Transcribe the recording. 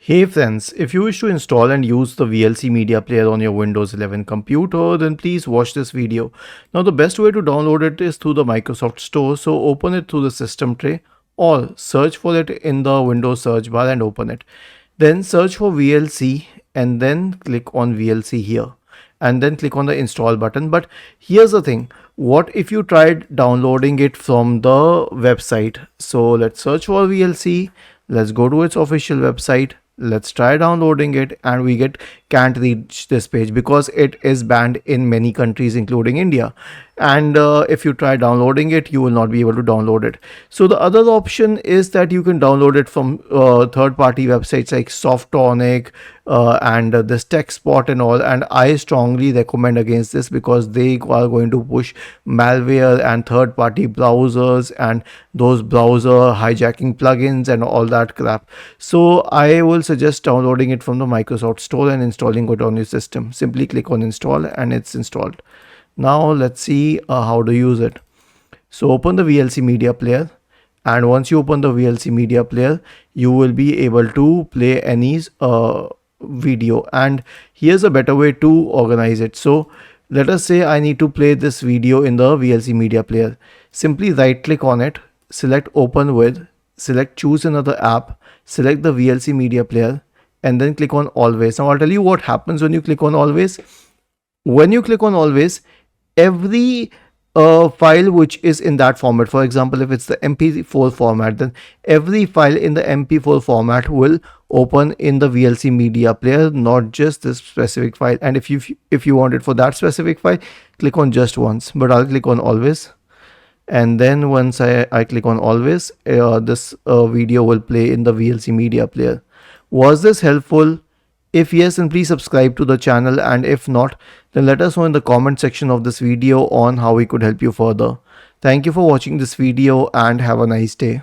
Hey friends, if you wish to install and use the VLC media player on your Windows 11 computer, then please watch this video. Now the best way to download it is through the Microsoft Store, so open it through the system tray or search for it in the Windows search bar and open it. Then search for VLC and then click on VLC here and then click on the install button. But here's the thing, what if you tried downloading it from the website? So let's search for VLC, let's go to its official website. Let's try downloading it and we get can't reach this page because it is banned in many countries including India. And if you try downloading it, you will not be able to download it. So the other option is that you can download it from third-party websites like Softonic and this TechSpot and all. And I strongly recommend against this because they are going to push malware and third-party browsers and those browser hijacking plugins and all that crap. So I will suggest downloading it from the Microsoft Store and installing it on your system. Simply click on install and it's installed. Now let's see how to use it. So open the VLC media player, and once you open the VLC media player, you will be able to play any video. And here's a better way to organize it. So let us say I need to play this video in the VLC media player. Simply right click on it, select open with, select choose another app, select the VLC media player and then click on always. Now I'll tell you what happens when you click on always. When you click on always, every file which is in that format, for example, if it's the MP4 format, then every file in the MP4 format will open in the VLC media player, not just this specific file. And if you want it for that specific file, click on just once, but I'll click on always. And then once I click on always, this video will play in the VLC media player. Was this helpful? If yes, then please subscribe to the channel, and if not, then let us know in the comment section of this video on how we could help you further. Thank you for watching this video and have a nice day.